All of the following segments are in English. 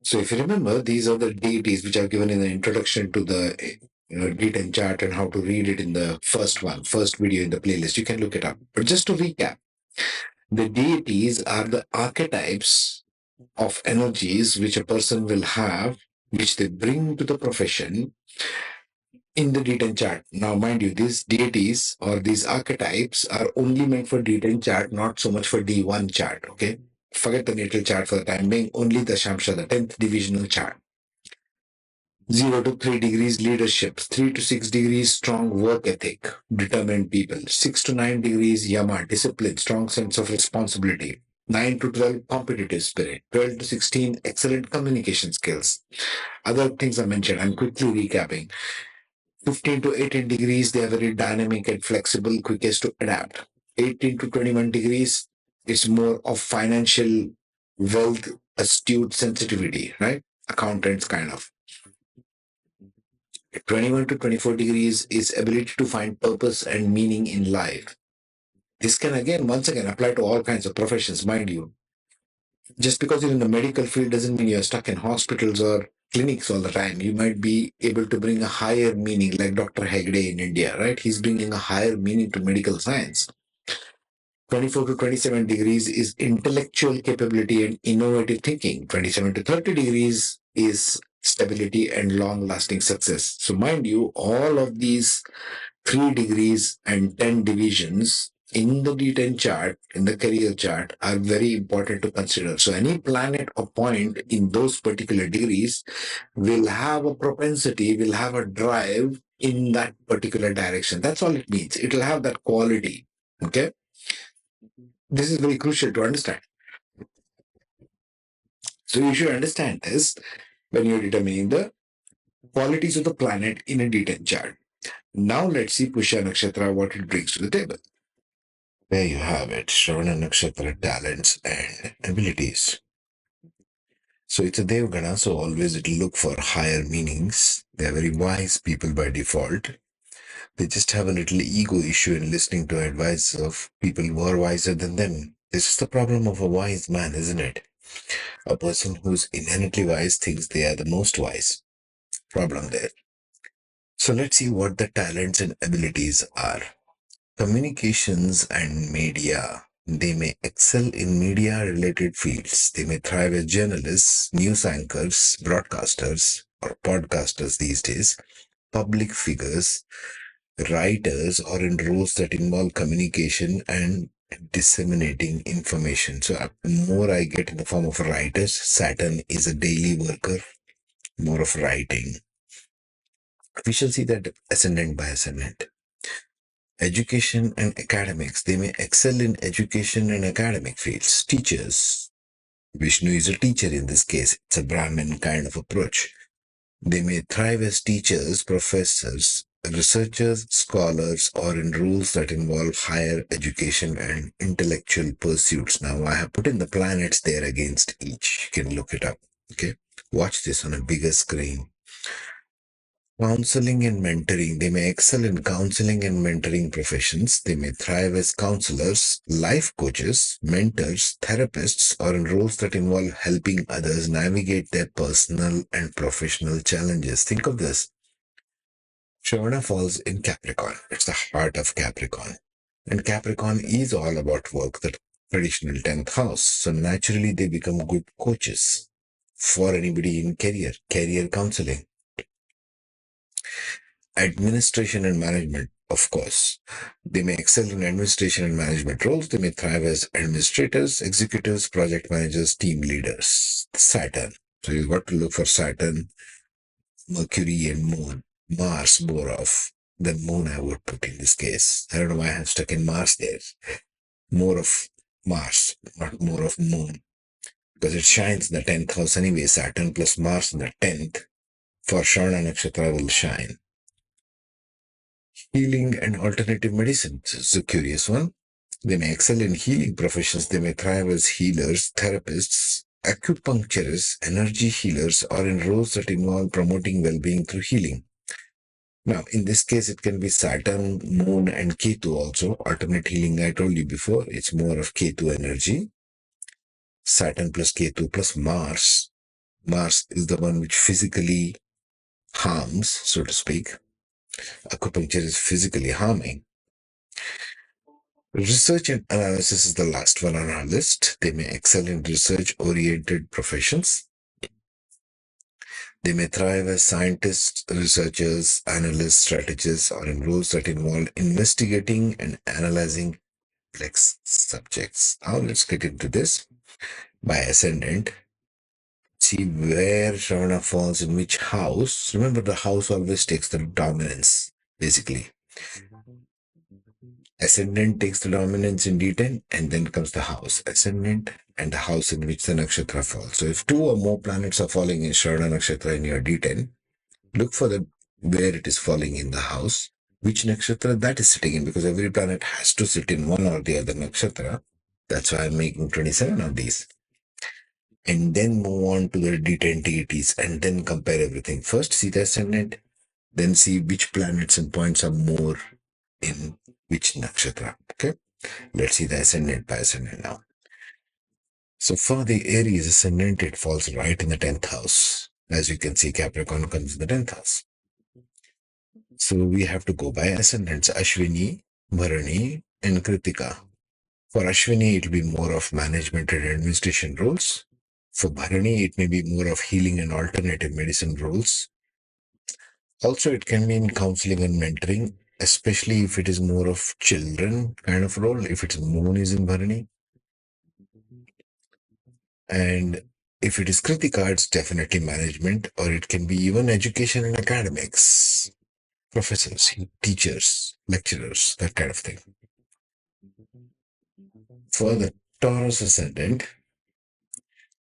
So if you remember, these are the deities which are given in the introduction to the D10 chart and how to read it in the first video in the playlist. You can look it up. But just to recap, the deities are the archetypes of energies which a person will have, which they bring to the profession in the D10 chart. Now, mind you, these deities or these archetypes are only meant for D10 chart, not so much for D1 chart. Okay. Forget the natal chart for the time being, only the Dashamsha, the 10th divisional chart. 0 to 3 degrees leadership, 3 to 6 degrees strong work ethic, determined people, 6 to 9 degrees Yama, discipline, strong sense of responsibility, 9 to 12 competitive spirit, 12 to 16 excellent communication skills. Other things I mentioned, I'm quickly recapping. 15 to 18 degrees, they are very dynamic and flexible, quickest to adapt. 18 to 21 degrees, it's more of financial wealth, astute sensitivity, right? Accountants kind of. 21 to 24 degrees is ability to find purpose and meaning in life. This can once again apply to all kinds of professions, mind you. Just because you're in the medical field doesn't mean you're stuck in hospitals or clinics all the time. You might be able to bring a higher meaning, like Dr. Hegde in India, right? He's bringing a higher meaning to medical science. 24 to 27 degrees is intellectual capability and innovative thinking. 27 to 30 degrees is stability and long lasting success. So, mind you, all of these 3 degrees and 10 divisions in the D10 chart, in the career chart, are very important to consider. So, any planet or point in those particular degrees will have a propensity, will have a drive in that particular direction. That's all it means. It will have that quality. Okay. This is very crucial to understand. So, you should understand this when you're determining the qualities of the planet in a D10 chart. Now, let's see Pushya Nakshatra, what it brings to the table. There you have it, Shravana Nakshatra talents and abilities. So it's a Devgana, so always it'll look for higher meanings. They're very wise people by default. They just have a little ego issue in listening to advice of people who are wiser than them. This is the problem of a wise man, isn't it? A person who's inherently wise thinks they are the most wise. Problem there. So let's see what the talents and abilities are. Communications and media. They may excel in media related fields. They may thrive as journalists, news anchors, broadcasters, or podcasters these days, public figures, writers, or in roles that involve communication and disseminating information. So, more I get in the form of writers, Saturn is a daily worker, more of writing. We shall see that ascendant by ascendant. Education and academics. They may excel in education and academic fields. Teachers. Vishnu is a teacher in this case. It's a Brahmin kind of approach. They may thrive as teachers, professors, researchers, scholars, or in roles that involve higher education and intellectual pursuits. Now, I have put in the planets there against each. You can look it up. Okay. Watch this on a bigger screen. Counseling and mentoring. They may excel in counseling and mentoring professions. They may thrive as counselors, life coaches, mentors, therapists, or in roles that involve helping others navigate their personal and professional challenges. Think of this. Shravana falls in Capricorn. It's the heart of Capricorn. And Capricorn is all about work, the traditional 10th house. So naturally, they become good coaches for anybody in career counseling. Administration and management, of course. They may excel in administration and management roles. They may thrive as administrators, executives, project managers, team leaders. Saturn. So you've got to look for Saturn, Mercury, and Moon. Mars more of than Moon, I would put in this case. I don't know why I have stuck in Mars there. More of Mars, not more of Moon. Because it shines in the 10th house anyway. Saturn plus Mars in the 10th for Shravana Nakshatra will shine. Healing and alternative medicine. It's a curious one. They may excel in healing professions. They may thrive as healers, therapists, acupuncturists, energy healers, or in roles that involve promoting well-being through healing. Now, in this case, it can be Saturn, Moon, and Ketu also. Alternate healing, I told you before, it's more of Ketu energy. Saturn plus Ketu plus Mars. Mars is the one which physically harms, so to speak. Acupuncture is physically harming. Research and analysis is the last one on our list. They may excel in research oriented professions. They may thrive as scientists, researchers, analysts, strategists, or in roles that involve investigating and analyzing complex subjects. Now let's get into this. By ascendant, see where Shravana falls in which house. Remember, the house always takes the dominance, basically. Ascendant takes the dominance in D10, and then comes the house. Ascendant and the house in which the nakshatra falls. So if two or more planets are falling in Shravana Nakshatra in your D10, look for the where it is falling in the house, which nakshatra that is sitting in, because every planet has to sit in one or the other nakshatra. That's why I'm making 27 of these. And then move on to the D10 deities and then compare everything. First, see the ascendant, then see which planets and points are more in which nakshatra. Okay, let's see the ascendant by ascendant now. So for the Aries ascendant, it falls right in the 10th house. As you can see, Capricorn comes in the 10th house. So we have to go by ascendants Ashwini, Bharani, and Kritika. For Ashwini, it will be more of management and administration roles. For Bharani, it may be more of healing and alternative medicine roles. Also, it can be in counseling and mentoring, especially if it is more of children kind of role, if its moon is in Bharani. And if it is Kritika, it's definitely management, or it can be even education and academics, professors, teachers, lecturers, that kind of thing. For the Taurus ascendant,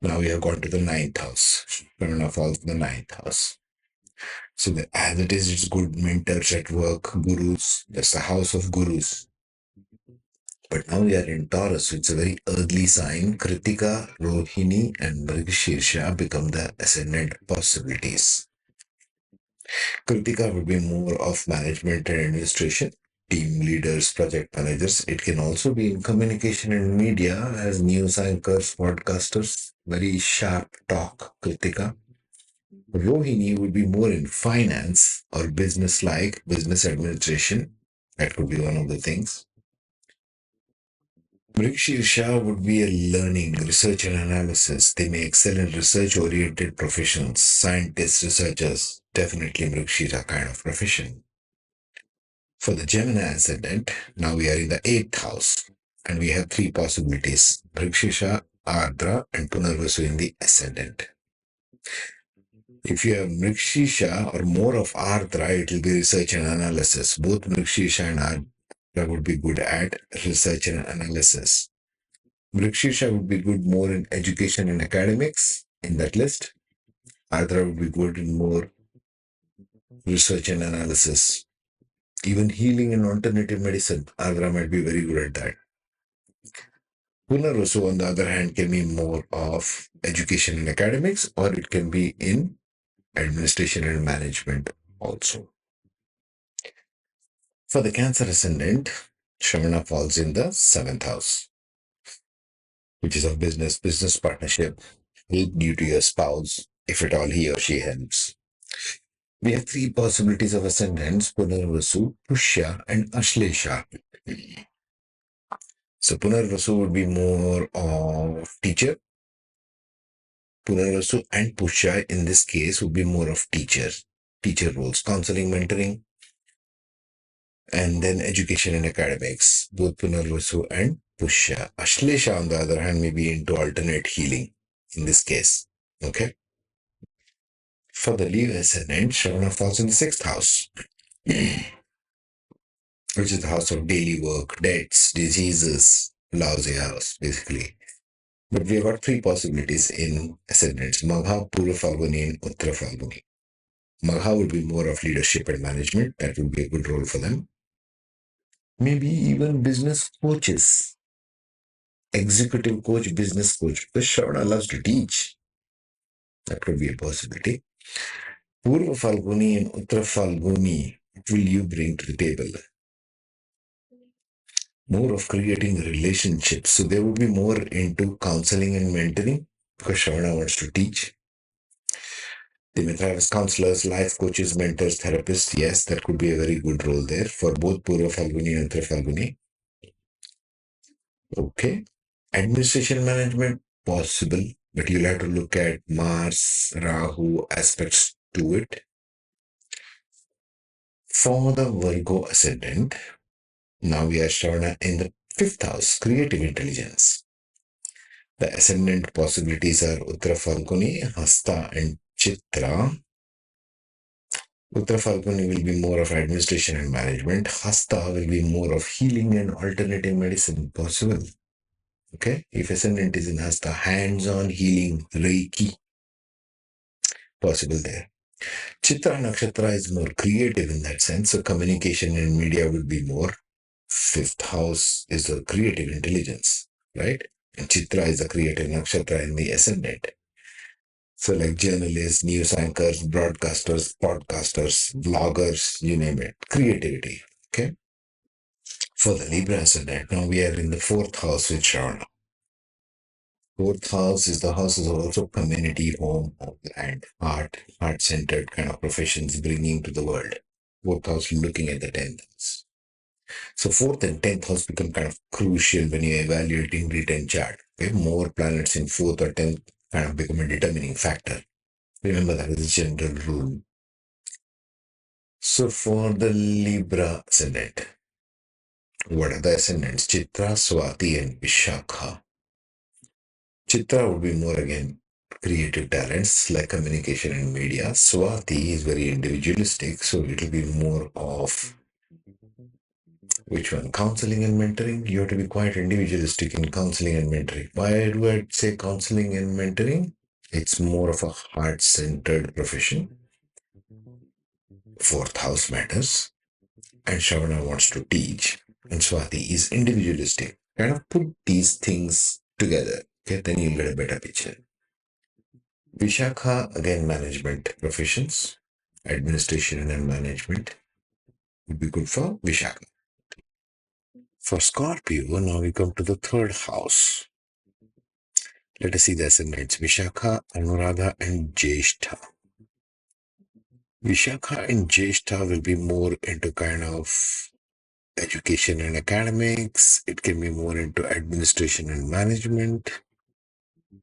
now we have gone to the ninth house. Shravana falls in the ninth house. So as it is, it's good mentors at work, gurus. That's the house of gurus. But now we are in Taurus, so it's a very early sign. Kritika, Rohini, and Mrigashirsha become the ascendant possibilities. Kritika would be more of management and administration, team leaders, project managers. It can also be in communication and media as news anchors, podcasters, very sharp talk, Kritika. Rohini would be more in finance or business like business administration. That could be one of the things. Mrikshirsha would be a learning, research and analysis. They may excel in research oriented professions, scientists, researchers. Definitely Mrikshirsha kind of profession. For the Gemini ascendant, now we are in the eighth house and we have three possibilities Mrikshirsha, Ardra, and Punarvasu in the ascendant. If you have Mrikshisha or more of Ardra, it will be research and analysis. Both Mrikshisha and Ardra would be good at research and analysis. Mrikshisha would be good more in education and academics in that list. Ardra would be good in more research and analysis. Even healing and alternative medicine, Ardra might be very good at that. Punarvasu, on the other hand, can be more of education and academics, or it can be in administration and management also. For the Cancer ascendant, Shravana falls in the seventh house, which is of business partnership, help due to your spouse, if at all he or she helps. We have three possibilities of ascendants Punarvasu, Pushya, and Ashlesha. So Punarvasu would be more of teacher. Punarvasu and Pushya in this case would be more of teacher roles, counseling, mentoring, and then education and academics, both Punarvasu and Pushya. Ashlesha, on the other hand, may be into alternate healing in this case. Okay. For the Leo ascendant, Shravana falls in the sixth house, which is the house of daily work, debts, diseases, lousy house, basically. But we have got three possibilities in ascendants Magha, Purva Falguni, and Uttara Falguni. Magha would be more of leadership and management. That would be a good role for them. Maybe even business coaches, executive coach, business coach, because Shravana loves to teach. That could be a possibility. Purva Falguni and Uttara Falguni, what will you bring to the table? More of creating relationships. So they would be more into counseling and mentoring because Shravana wants to teach. They may thrive as counselors, life coaches, mentors, therapists. Yes, that could be a very good role there for both Purva Falguni and Uttara Falguni. Okay. Administration management, possible, but you'll have to look at Mars, Rahu aspects to it. For the Virgo ascendant, now we are Shravana in the fifth house, creative intelligence. The ascendant possibilities are Uttara Falguni, Hasta, and Chitra. Uttara Falguni will be more of administration and management. Hasta will be more of healing and alternative medicine, possible. Okay, if ascendant is in Hasta, hands-on healing, Reiki, possible there. Chitra Nakshatra is more creative in that sense, so communication and media would be more. Fifth house is the creative intelligence, right? And Chitra is the creative nakshatra in the ascendant. So, like journalists, news anchors, broadcasters, podcasters, bloggers, you name it, creativity. Okay. For the Libra ascendant, now we are in the fourth house with Shravana. Fourth house is the houses of also community, home, land, heart centered kind of professions bringing to the world. Fourth house looking at the 10th house. So fourth and 10th house become kind of crucial when you're evaluating D10 chart. Okay? More planets in fourth or 10th kind of become a determining factor. Remember that is a general rule. So for the Libra ascendant, what are the ascendants? Chitra, Swati, and Vishakha. Chitra would be more again creative talents like communication and media. Swati is very individualistic, so it will be more of which one? Counseling and mentoring. You have to be quite individualistic in counseling and mentoring. Why do I say counseling and mentoring? It's more of a heart centered profession. Fourth house matters. And Shravana wants to teach. And Swati is individualistic. Kind of put these things together. Okay, then you'll get a better picture. Vishakha, again, management professions, administration and management would be good for Vishakha. For Scorpio, now we come to the third house. Let us see the ascendants Vishakha, Anuradha, and Jyeshtha. Vishakha and Jyeshtha will be more into kind of education and academics. It can be more into administration and management,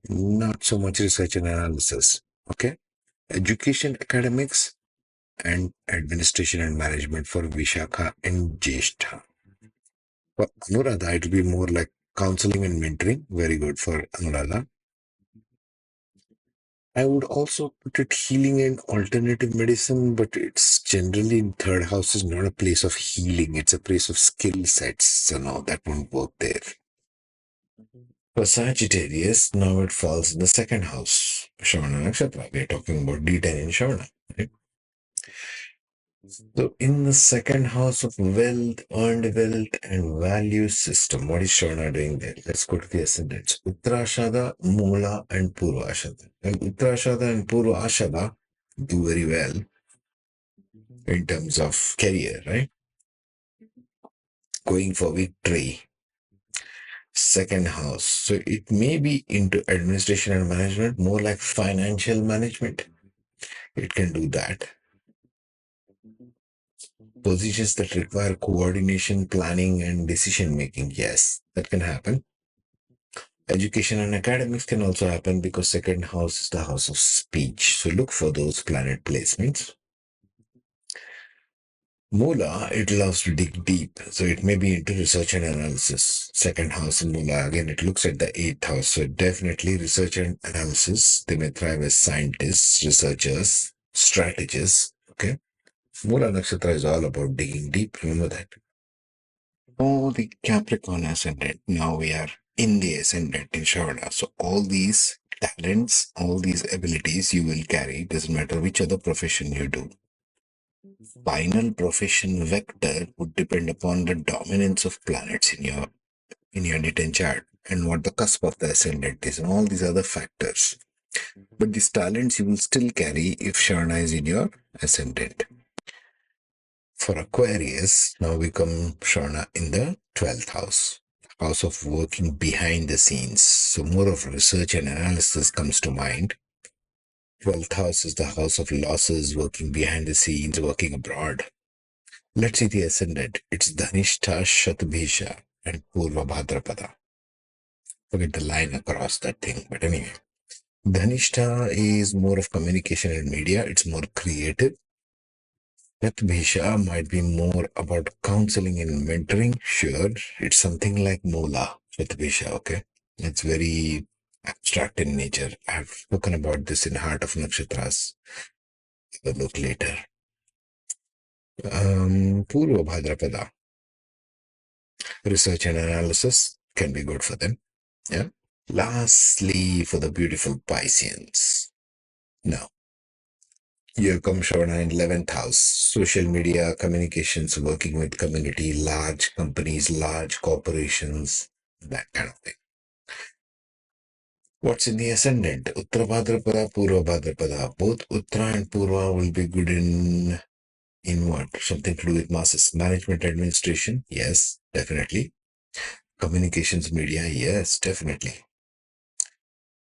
not so much research and analysis. Okay. Education, academics, and administration and management for Vishakha and Jyeshtha. For Anuradha, it will be more like counseling and mentoring. Very good for Anuradha. I would also put it healing and alternative medicine, but it's generally in third house is not a place of healing. It's a place of skill sets. So now that won't work there. For Sagittarius, now it falls in the second house. Shravana Nakshatra. We're talking about D10 in Shravana. Right? So in the second house of wealth, earned wealth, and value system, what is Shravana doing there? Let's go to the ascendants. Uttarashada, Mula, and Purvashada. And Uttarashada and Purvashada do very well in terms of career, right? Going for victory. Second house. So it may be into administration and management, more like financial management. It can do that. Positions that require coordination, planning, and decision making. Yes, that can happen. Education and academics can also happen because second house is the house of speech. So look for those planet placements. Mula, it loves to dig deep. So it may be into research and analysis. Second house in Mula, again, it looks at the eighth house. So definitely research and analysis. They may thrive as scientists, researchers, strategists. Okay. Mula Nakshatra is all about digging deep. Remember that. Oh, the Capricorn ascendant. Now we are in the ascendant in Shravana. So all these talents, all these abilities you will carry, doesn't matter which other profession you do. Final profession vector would depend upon the dominance of planets in your D10 chart and what the cusp of the ascendant is and all these other factors. But these talents you will still carry if Shravana is in your ascendant. For Aquarius, now we come Shravana in the 12th house, house of working behind the scenes. So more of research and analysis comes to mind. 12th house is the house of losses, working behind the scenes, working abroad. Let's see the ascendant. It's Dhanishta, Shatabhisha, and Purva Bhadrapada. Forget the line across that thing, but anyway. Dhanishta is more of communication and media. It's more creative. Shatabhisha might be more about counseling and mentoring. Sure, it's something like Mola, Shatabhisha, okay? It's very abstract in nature. I've spoken about this in Heart of Nakshatras. Have a look later. Purva Bhadrapada, research and analysis can be good for them. Yeah. Lastly, for the beautiful Pisceans. Now, here comes Shravana in 11th house. Social media, communications, working with community, large companies, large corporations, that kind of thing. What's in the ascendant? Uttara Bhadrapada, Purva Bhadrapada. Both Uttara and Purva will be good in what? Something to do with masses. Management administration? Yes, definitely. Communications media? Yes, definitely.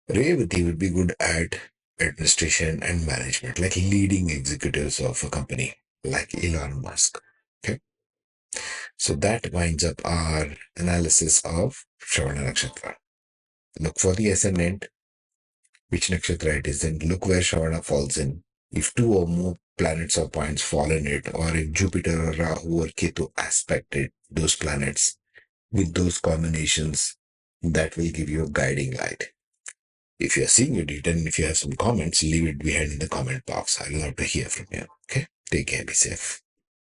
Revati would be good at administration and management, like leading executives of a company, like Elon Musk. Okay. So that winds up our analysis of Shravana Nakshatra. Look for the ascendant, which nakshatra it is, then look where Shravana falls in. If two or more planets or points fall in it, or if Jupiter or Rahu or Ketu aspected those planets with those combinations, that will give you a guiding light. If you're seeing your data and if you have some comments, leave it behind in the comment box. I'd love to hear from you. Okay? Take care, be safe.